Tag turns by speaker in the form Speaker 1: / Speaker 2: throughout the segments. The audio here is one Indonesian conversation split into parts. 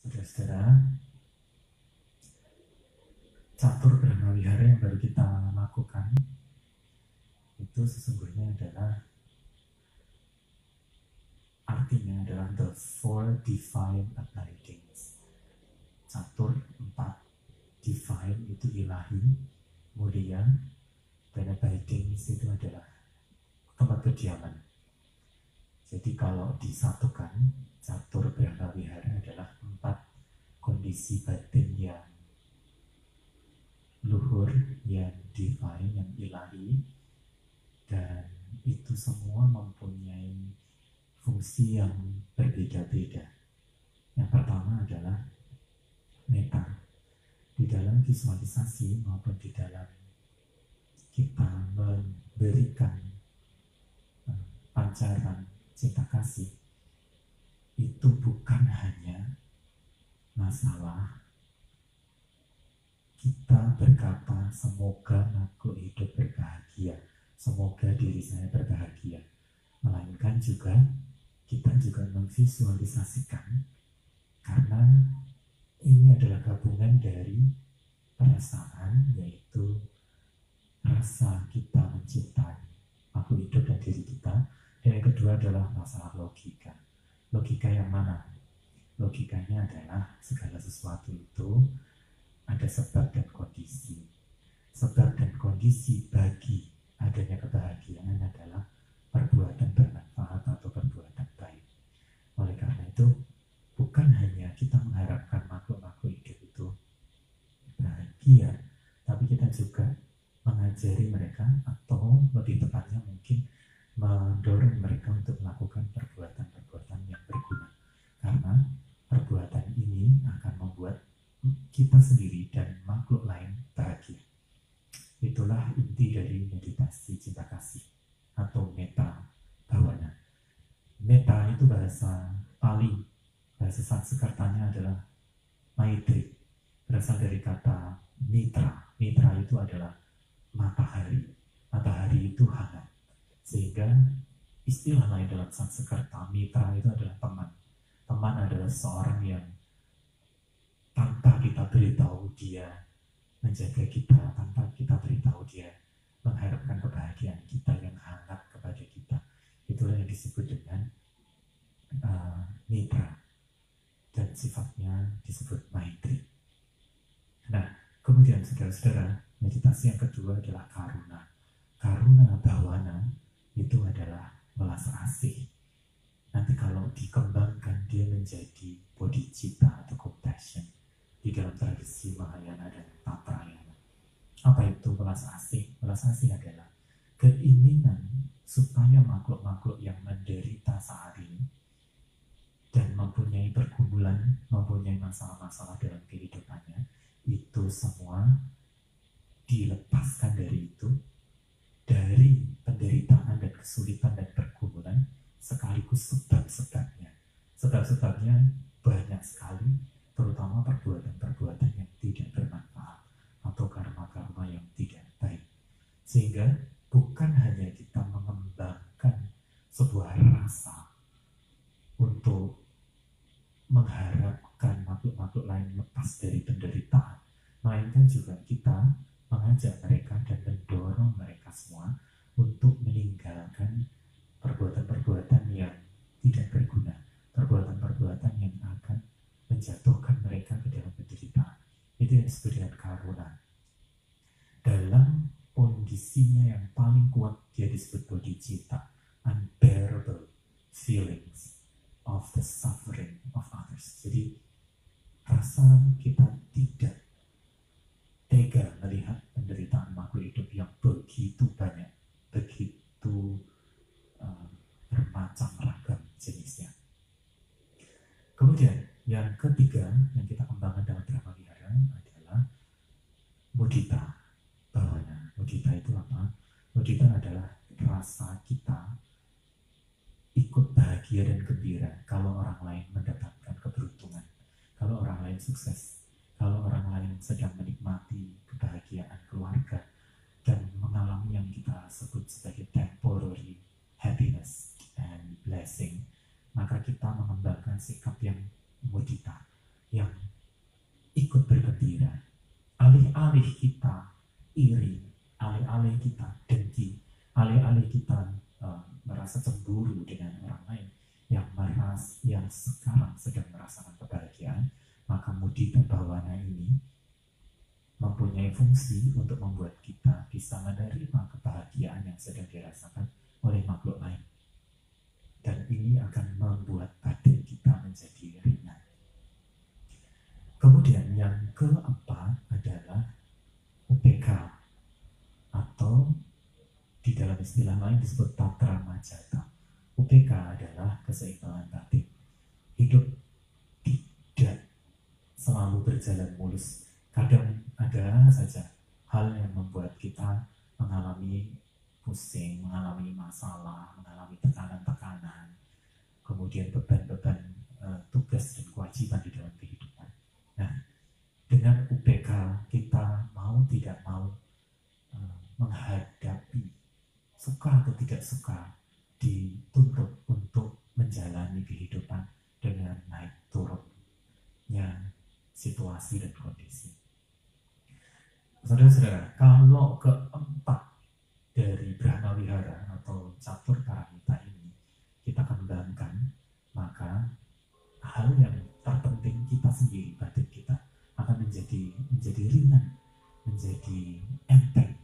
Speaker 1: Saudara-saudara, catur Brahmawihara yang baru kita lakukan itu sesungguhnya adalah artinya adalah the four divine abidings. Catur 4 divine itu ilahi, mulia, dan abidings itu adalah tempat kediaman. Jadi kalau disatukan, catur Brahmawihara adalah 4 kondisi batin yang luhur, yang divine, yang ilahi, dan itu semua mempunyai fungsi yang berbeda-beda. Yang pertama adalah metta. Di dalam visualisasi maupun di dalam kita memberikan pancaran cinta kasih, itu bukan hanya masalah kita berkata semoga makhluk hidup berbahagia, semoga diri saya berbahagia, melainkan juga kita juga memvisualisasikan, karena ini adalah gabungan dari perasaan, yaitu rasa kita mencintai makhluk hidup dan diri kita, dan yang kedua adalah masalah logika. Logika yang mana? Logikanya adalah segala sesuatu itu ada sebab dan kondisi. Sebab dan kondisi bagi adanya kebahagiaan adalah perbuatan bermanfaat atau perbuatan baik. Oleh karena itu, bukan hanya kita mengharapkan makhluk-makhluk hidup itu bahagia, tapi kita juga mengajari mereka, atau lebih tepatnya mungkin mendorong mereka untuk melakukan perbuatan-perbuatan yang berguna. Karena perbuatan ini akan membuat kita sendiri dan makhluk lain bahagia. Itulah inti dari meditasi cinta kasih atau metta bhavana. Metta itu bahasa Pali, bahasa Sanskertanya adalah Maitri, berasal dari kata mitra. Mitra itu adalah matahari. Matahari itu hangat, sehingga istilah lain dalam Sanskerta, mitra itu adalah teman. Teman adalah seorang yang tanpa kita beritahu dia menjaga kita, tanpa kita beritahu dia mengharapkan kebahagiaan kita yang hangat kepada kita. Itulah yang disebut dengan mitra, dan sifatnya disebut maitri. Nah, kemudian saudara-saudara, meditasi yang kedua adalah karuna. Karuna bhavana itu adalah belas asih. Nanti kalau dikembangkan dia menjadi bodhicitta atau compassion di dalam tradisi Mahayana dan Tatrayana. Apa itu belas asih? Belas asih adalah keinginan supaya makhluk-makhluk yang menderita saat ini dan mempunyai pergumulan, mempunyai masalah-masalah dalam kehidupannya, itu semua dilepaskan dari itu, dari penderitaan dan kesulitan dan pergumulan, sekaligus sebab-sebabnya. Sebab-sebabnya banyak sekali, terutama perbuatan-perbuatan yang tidak bermanfaat atau karma-karma yang tidak baik. Sehingga bukan hanya kita mengembangkan sebuah rasa untuk mengharapkan makhluk-makhluk lain lepas dari penderitaan, melainkan juga kita mengajak mereka dan mendorong mereka semua untuk meninggalkan perbuatan-perbuatan yang tidak berguna, perbuatan-perbuatan yang akan menjatuhkan mereka ke dalam penderitaan. Itu yang disebut dengan karuna. Dalam kondisinya yang paling kuat dia disebut bodhicitta, unbearable feelings of the suffering of others. Jadi rasa kita tidak tega melihat penderitaan makhluk hidup yang begitu banyak, begitu bermacam ragam jenisnya. Kemudian yang ketiga yang kita kembangkan dalam Brahmawihara adalah mudita bhavana. Mudita itu apa? Mudita adalah rasa kita ikut bahagia dan gembira kalau orang lain mendapatkan keberuntungan, kalau orang lain sukses, kalau orang lain sedang menikmati kebahagiaan keluarga dan mengalami yang kita sebut sebagai temporary happiness and blessing, maka kita mengembangkan sikap yang mudita. yang ikut bergembira. Alih-alih kita iri, alih-alih kita dengki, alih-alih kita merasa cemburu dengan orang lain yang sekarang sedang merasakan kebahagiaan, maka mudita bhawana ini mempunyai fungsi untuk membuat kita bisa menerima kebahagiaan yang sedang dirasakan oleh makhluk lain. Dan ini akan membuat batin kita menjadi ringan. Kemudian yang keempat adalah UPK, atau di dalam istilah lain disebut tatra majata. UPK adalah keseimbangan batin. Hidup tidak selalu berjalan mulus. Kadang ada saja hal yang membuat kita mengalami pusing, mengalami masalah, mengalami tekanan-tekanan, kemudian beban-beban tugas dan kewajiban di dalam kehidupan. Nah, dengan UPK kita mau tidak mau menghadapi, suka atau tidak suka, dituntut untuk menjalani kehidupan dengan naik turunnya situasi dan kondisi. Saudara-saudara, kalau keempat dari Brahma Wihara atau catur paramita ini kita kembangkan, maka hal yang terpenting kita sendiri, batin kita akan menjadi ringan, menjadi enteng,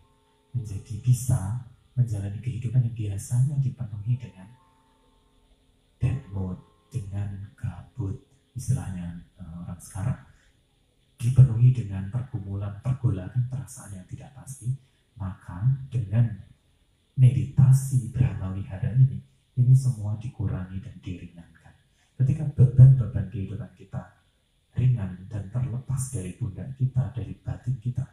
Speaker 1: menjadi bisa menjalani kehidupan yang biasanya dipenuhi dengan dead mode, dengan gabut, istilahnya orang sekarang, dipenuhi dengan pergolakan perasaan yang tidak pasti. Maka dengan meditasi Brahma Wihara ini semua dikurangi dan diringankan. Ketika beban-beban kehidupan kita ringan dan terlepas dari pundak kita, dari batin kita,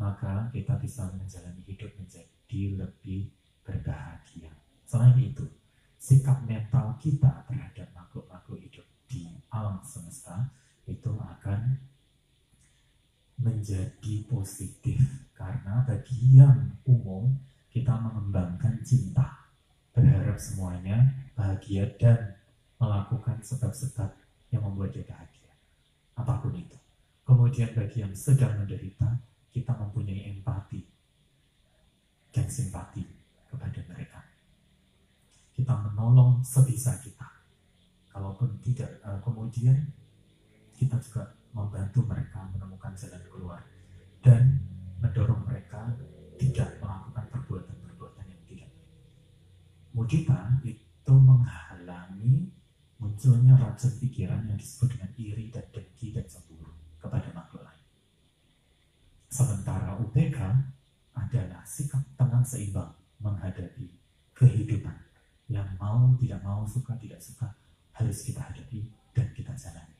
Speaker 1: maka kita bisa menjalani hidup menjadi lebih berbahagia. Selain itu, sikap mental kita terhadap makhluk-makhluk hidup di alam semesta itu akan menjadi positif, karena bagi yang umum kita mengembangkan cinta, berharap semuanya bahagia dan melakukan sebab-sebab yang membuat dia bahagia, apapun itu. Kemudian bagi yang sedang menderita, kita mempunyai empati dan simpati kepada mereka. Kita menolong sebisa kita. Kalaupun tidak, kemudian kita juga membantu mereka menemukan jalan keluar dan mendorong mereka tidak melakukan perbuatan-perbuatan yang tidak baik. Mudita itu menghalangi munculnya racun pikiran yang disebut dengan iri dan dengki dan cemburu kepada makhluk lain. Sementara UPK adalah sikap tenang seimbang menghadapi kehidupan yang mau tidak mau, suka tidak suka, harus kita hadapi dan kita jalani.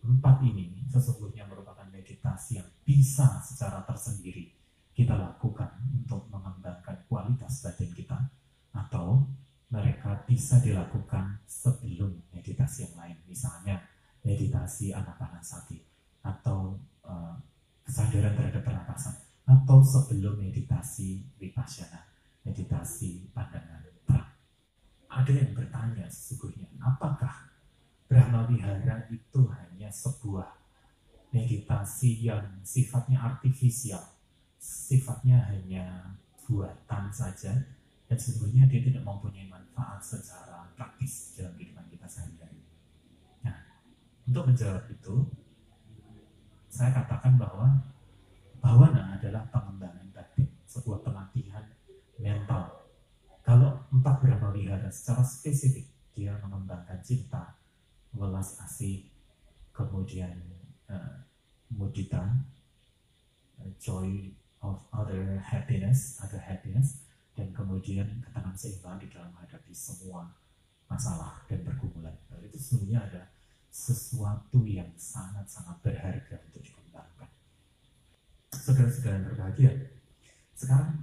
Speaker 1: Empat ini sesungguhnya merupakan meditasi yang bisa secara tersendiri kita lakukan untuk mengembangkan kualitas batin kita, atau mereka bisa dilakukan sebelum meditasi yang lain, misalnya meditasi anapanasati atau kesadaran terhadap pernapasan, atau sebelum meditasi vipassana, meditasi pandangan terang. Ada yang bertanya sesungguhnya, apakah Brahma Wihara itu hanya sebuah meditasi yang sifatnya artifisial, sifatnya hanya buatan saja, dan sesungguhnya dia tidak mempunyai manfaat secara praktis dalam kehidupan kita sehari-hari? Nah, untuk menjawab itu, saya katakan bahwa bhawana adalah pengembangan batin, sebuah pelatihan mental. Kalau empat Brahma Wihara secara spesifik, dia mengembangkan cinta, welas asih, kemudian mudita, joy of other happiness, dan kemudian ketenangan seimbang di dalam menghadapi semua masalah dan pergumulan. Itu sebenarnya ada sesuatu yang sangat-sangat berharga untuk dikembangkan. Saudara-saudara yang berbahagia, sekarang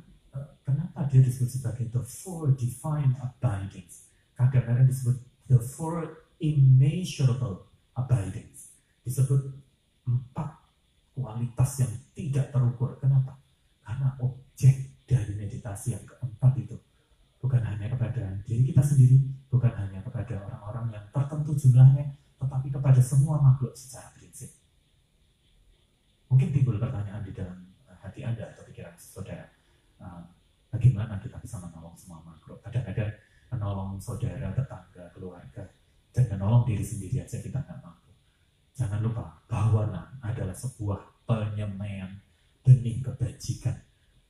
Speaker 1: kenapa dia disebut sebagai the four divine abidings? Kadang-kadang disebut the four immeasurable abidings. Disebut empat kualitas yang tidak terukur. Kenapa? Karena objek dari meditasi yang keempat itu bukan hanya kepada diri kita sendiri, bukan hanya kepada orang-orang yang tertentu jumlahnya, tetapi kepada semua makhluk secara prinsip. Mungkin timbul pertanyaan di dalam hati Anda atau pikiran saudara, bagaimana kita bisa menolong semua makhluk? Kadang-kadang menolong saudara, tetangga, keluarga, dan menolong diri sendiri aja kita nggak mampu. Jangan lupa bahwa adalah sebuah penyemaian benih kebajikan,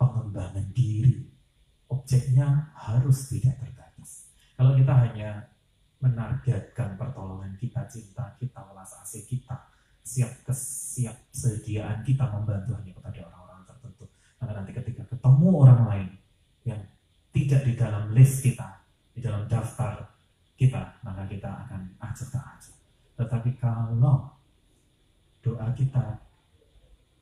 Speaker 1: pengembangan diri. Objeknya harus tidak terbatas. Kalau kita hanya menargetkan pertolongan kita, cinta kita, welas asih kita, siap sediaan kita membantu hanya kepada orang-orang tertentu, maka nanti ketika ketemu orang lain yang tidak di dalam list kita, di dalam daftar kita, maka kita akan ajak tak ajak. Tetapi kalau doa kita,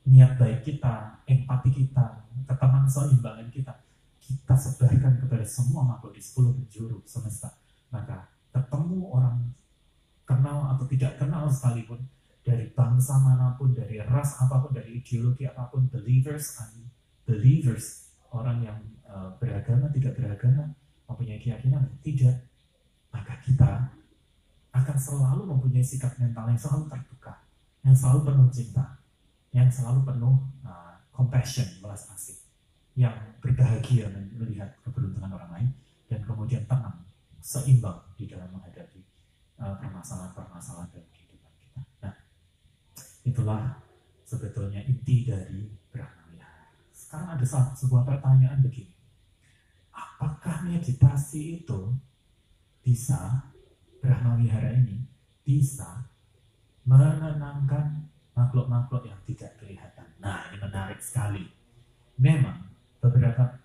Speaker 1: niat baik kita, empati kita, keteman seimbangan kita sebarkan kepada semua makhluk di 10 penjuru semesta, maka ketemu orang kenal atau tidak kenal sekalipun, dari bangsa manapun, dari ras apapun, dari ideologi apapun, believers, unbelievers, orang yang beragama, tidak beragama, mempunyai keyakinan, tidak, maka kita akan selalu mempunyai sikap mental yang selalu terbuka, yang selalu penuh cinta, yang selalu penuh compassion, belas asih, yang berbahagia melihat keberuntungan orang lain, dan kemudian tenang, seimbang di dalam menghadapi permasalahan-permasalahan dalam kehidupan kita. Nah, itulah sebetulnya inti dari Brahmawihara. Sekarang ada sebuah pertanyaan begini, apakah meditasi itu bisa, Brahmawihara ini bisa menenangkan makhluk-makhluk yang tidak kelihatan? Nah, ini menarik sekali. Memang beberapa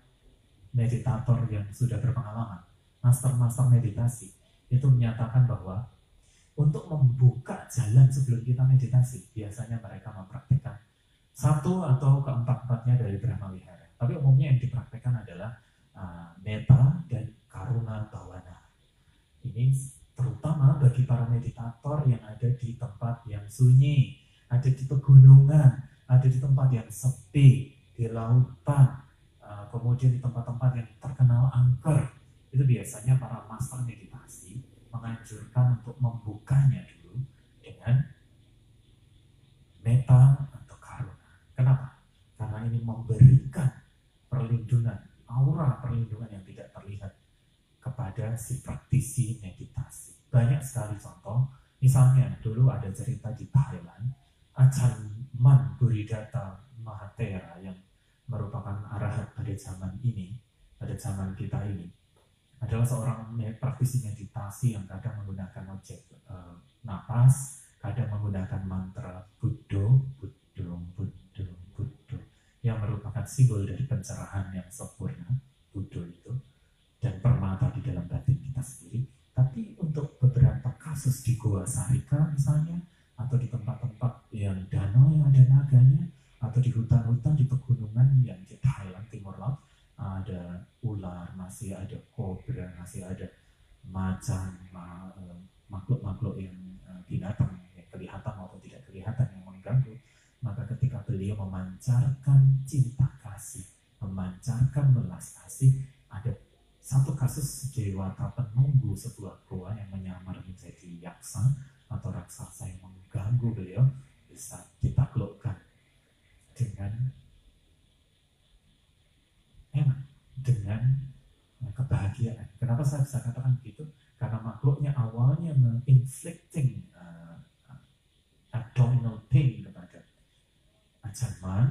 Speaker 1: meditator yang sudah berpengalaman, master-master meditasi, itu menyatakan bahwa untuk membuka jalan sebelum kita meditasi, biasanya mereka mempraktikkan satu atau keempat-empatnya dari Brahmawihara. Tapi umumnya yang dipraktikkan adalah metta dan karuna bhavana. Ini terutama bagi para meditator yang ada di tempat yang sunyi, ada di pegunungan, ada di tempat yang sepi, di lautan, kemudian di tempat-tempat yang terkenal angker. Itu biasanya para master meditasi menganjurkan untuk membukanya dulu dengan metta atau karuna. Kenapa? Karena ini memberikan perlindungan, aura perlindungan yang tidak terlihat kepada si praktisi meditasi. Banyak sekali contoh. Misalnya dulu ada cerita di Thailand, Ajahn Man Buddhidata Mahathera yang merupakan arahat pada zaman ini, pada zaman kita ini, adalah seorang praktisi meditasi yang kadang menggunakan objek napas, kadang menggunakan mantra Buddho, Buddho, Buddho, Buddho, yang merupakan simbol dari pencerahan yang sempurna, Buddho itu, dan permata di dalam batin kita sendiri. Tapi untuk beberapa kasus di Goa Sarika misalnya, atau di tempat-tempat yang danau yang ada naganya, atau di hutan-hutan, di pegunungan yang di Thailand, Timur Laut, ada ular, masih ada kobra, masih ada macan, makhluk-makhluk yang binatang yang kelihatan maupun tidak kelihatan yang mengganggu. Maka ketika beliau memancarkan cinta kasih, memancarkan belas kasih, ada satu kasus dewata penunggu sebuah goa yang menyamar menjadi yaksa atau raksasa yang mengganggu beliau, bisa ditaklukkan dengan enak, dengan kebahagiaan. Kenapa saya bisa katakan begitu? Karena makhluknya awalnya inflicting abdominal pain kepada Ajahn Man,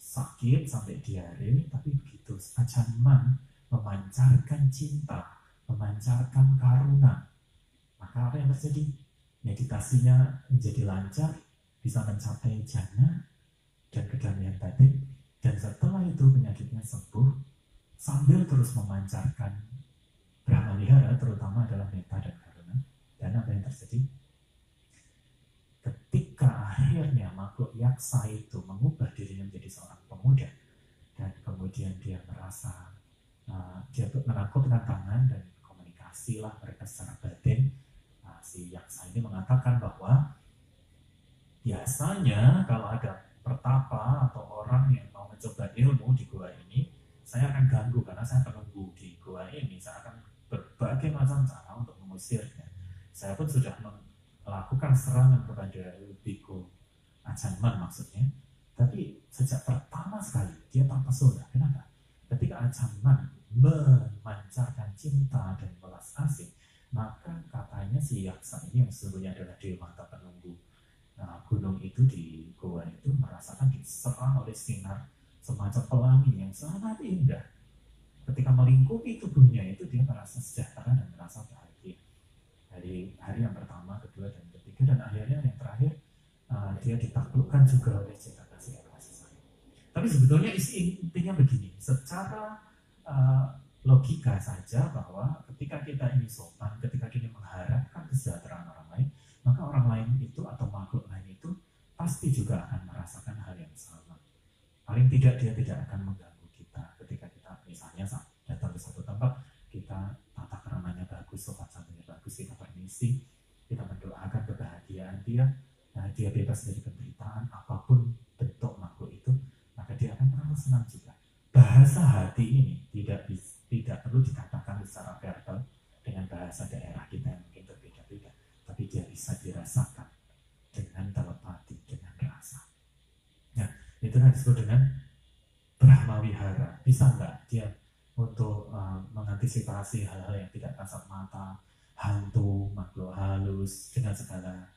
Speaker 1: sakit sampai diare, tapi begitu Ajahn Man memancarkan cinta, memancarkan karuna, maka apa yang terjadi? Meditasinya menjadi lancar, bisa mencapai jana dan kedamaian batin, dan setelah itu penyakitnya sembuh sambil terus memancarkan Brahmawihara, terutama adalah metta dan karuna. Dan apa yang terjadi? Ketika akhirnya makhluk yaksa itu mengubah dirinya menjadi seorang pemuda, dan kemudian dia merasa dia menakutkan tangan dan komunikasi lah mereka secara batin. Si yaksa ini mengatakan bahwa biasanya kalau ada pertapa atau orang yang mau mencoba ilmu di gua ini, saya akan ganggu karena saya penunggu di gua ini. Saya akan berbagai macam cara untuk mengusirnya. Saya pun sudah melakukan serangan kepada biku Ajahn Man maksudnya, Tapi sejak pertama sekali dia terpesona. Kenapa? Ketika ancaman memancarkan cinta dan belas kasih, maka katanya si yaksa ini yang sesungguhnya adalah dewa atau penunggu gunung itu di goa itu merasakan diserang oleh sinar semacam pelangi yang sangat indah. Ketika melingkupi tubuhnya itu dia merasa sejahtera dan merasa bahagia. Dari hari yang pertama, kedua, dan ketiga, dan akhirnya yang terakhir dia ditaklukkan juga oleh cinta kasih dan kasih sayang. Tapi sebetulnya intinya begini, secara logika saja bahwa ketika kita ini sopan, ketika kita mengharapkan kesejahteraan orang lain, maka orang lain itu atau makhluk lain itu pasti juga akan merasakan hal yang sama. Paling tidak dia tidak akan mengganggu kita ketika kita misalnya datang ke satu tempat, kita tata keramanya bagus, sopan santunnya bagus, kita permisi, kita mendoakan kebahagiaan dia, dia bebas dari penderitaan apapun bentuk makhluk itu, maka dia akan merasa senang juga. Bahasa hati ini tidak perlu dikatakan secara verbal dengan bahasa daerah kita yang mungkin berbeda-beda, tapi dia bisa dirasakan dengan telepati, dengan rasa. Nah, itu yang disebut dengan Brahma Wihara. Bisa nggak dia untuk mengantisipasi hal-hal yang tidak kasat mata, hantu, makhluk halus dengan segala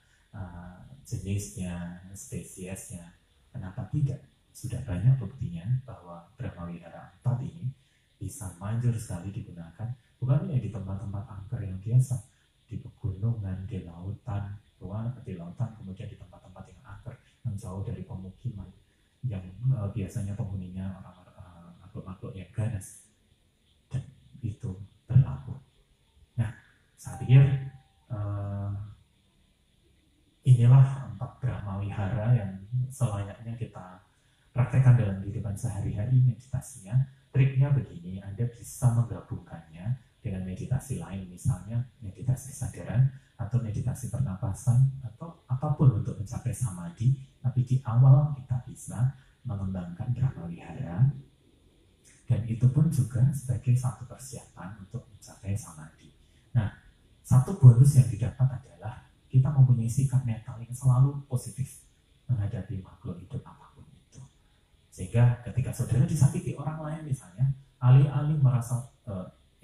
Speaker 1: jenisnya, spesiesnya? Kenapa tidak? Sudah banyak buktinya bahwa Brahma Wihara 4 ini bisa manjur sekali digunakan, bukan hanya di tempat-tempat angker yang biasa, di pegunungan, di lautan, kemudian di tempat-tempat yang angker, yang jauh dari pemukiman, yang biasanya penghuninya orang-orang makhluk-makhluk yang ganas, dan itu berlaku. Nah, saya pikir inilah 4 Brahma Wihara yang selayaknya kita praktekkan dalam kehidupan sehari-hari meditasinya. Triknya begini, Anda bisa menggabungkannya dengan meditasi lain, misalnya meditasi kesadaran atau meditasi pernapasan atau apapun untuk mencapai samadhi. Tapi di awal kita bisa mengembangkan Brahma Wihara, dan itu pun juga sebagai satu persiapan untuk mencapai samadhi. Nah, satu bonus yang didapat adalah kita mempunyai sikap mental yang selalu positif menghadapi makhluk hidup apapun itu. Sehingga ketika saudara disakiti orang lain misalnya, alih-alih merasa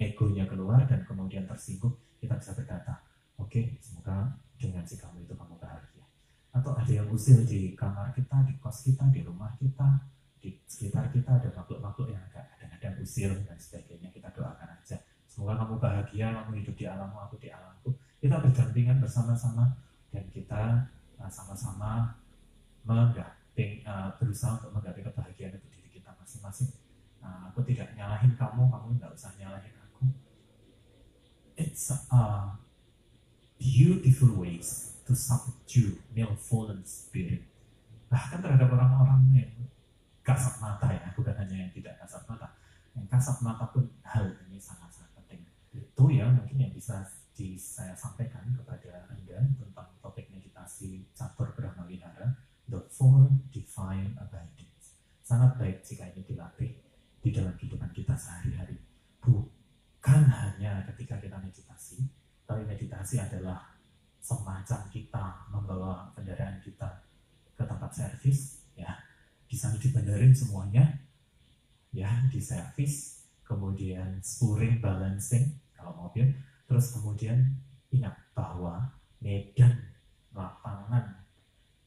Speaker 1: egonya keluar dan kemudian tersinggung, kita bisa berkata, oke, semoga dengan sikapmu itu kamu bahagia. Atau ada yang usil di kamar kita, di kos kita, di rumah kita, di sekitar kita ada makhluk-makhluk yang kadang-kadang usil dan sebagainya, kita doakan aja. Semoga kamu bahagia, kamu hidup di alammu, aku di alamku. Kita berdampingan bersama-sama dan kita sama-sama berusaha untuk menggapai kebahagiaan untuk diri kita masing-masing. Aku tidak nyalahin kamu, kamu nggak usah nyalahin aku. It's a beautiful ways to subdue malevolent spirit. Bahkan terhadap orang-orang yang kasat mata ya, bukan hanya yang tidak kasat mata. Yang kasat mata pun hal ini sangat-sangat penting. Itu ya mungkin yang bisa saya sampaikan kepada Anda tentang topik meditasi catur Brahma Wihara, the 4 divine abidings. Sangat baik jika ini dilatih di dalam kehidupan kita sehari-hari. Bukan hanya ketika kita meditasi, tapi meditasi adalah semacam kita membawa kendaraan kita ke tempat servis, ya, di sana dibenerin semuanya, ya, di servis, kemudian spuring, balancing kalau mobil, terus kemudian ingat bahwa medan lapangan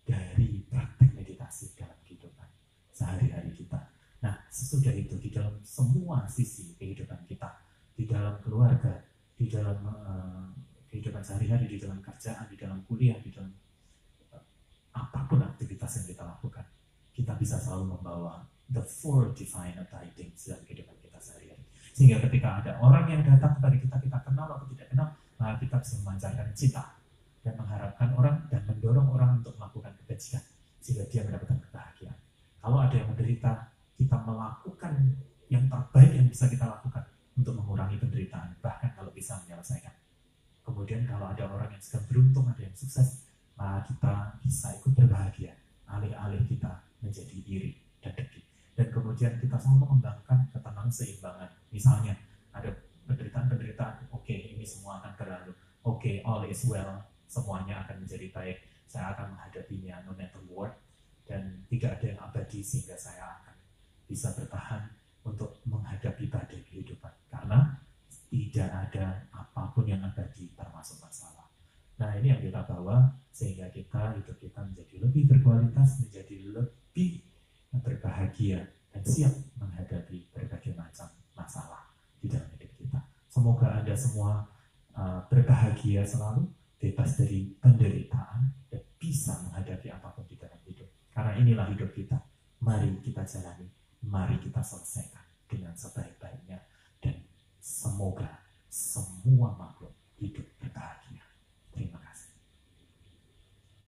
Speaker 1: dari praktek meditasi dalam kehidupan sehari-hari kita. Nah, sesudah itu di dalam semua sisi kehidupan kita, di dalam keluarga, di dalam kehidupan sehari-hari, di dalam kerjaan, di dalam kuliah, di dalam apapun aktivitas yang kita lakukan, kita bisa selalu membawa the 4 divine abidings dalam kehidupan kita sehari-hari. Sehingga ketika ada orang yang datang kepada kita, kita kenal atau tidak kenal, maka kita bisa memancarkan cinta dan mengharapkan orang dan mendorong orang untuk melakukan kebajikan sehingga dia mendapatkan kebahagiaan. Kalau ada yang menderita, kita melakukan yang terbaik yang bisa kita lakukan untuk mengurangi penderitaan, bahkan kalau bisa menyelesaikan. Kemudian kalau ada orang yang sedang beruntung, ada yang sukses, maka kita bisa ikut berbahagia, alih-alih kita menjadi iri dan dengki. Dan kemudian kita selalu mengembangkan ketenangan seimbangan. Misalnya ada penderitaan, oke, ini semua akan berlalu, oke, all is well, semuanya akan menjadi baik, saya akan menghadapinya no matter what. dan tidak ada yang abadi, sehingga saya akan bisa bertahan untuk menghadapi badai kehidupan, karena tidak ada apapun yang abadi termasuk masalah. Nah, ini yang kita bawa sehingga hidup kita menjadi lebih berkualitas, menjadi lebih berbahagia dan siap menghadapi berbagai macam masalah di dalam hidup kita. Semoga Anda semua berbahagia selalu, bebas dari penderitaan, dan bisa menghadapi apapun di dalam hidup. Karena inilah hidup kita. Mari kita jalani, mari kita selesaikan dengan sebaik-baiknya, dan semoga semua makhluk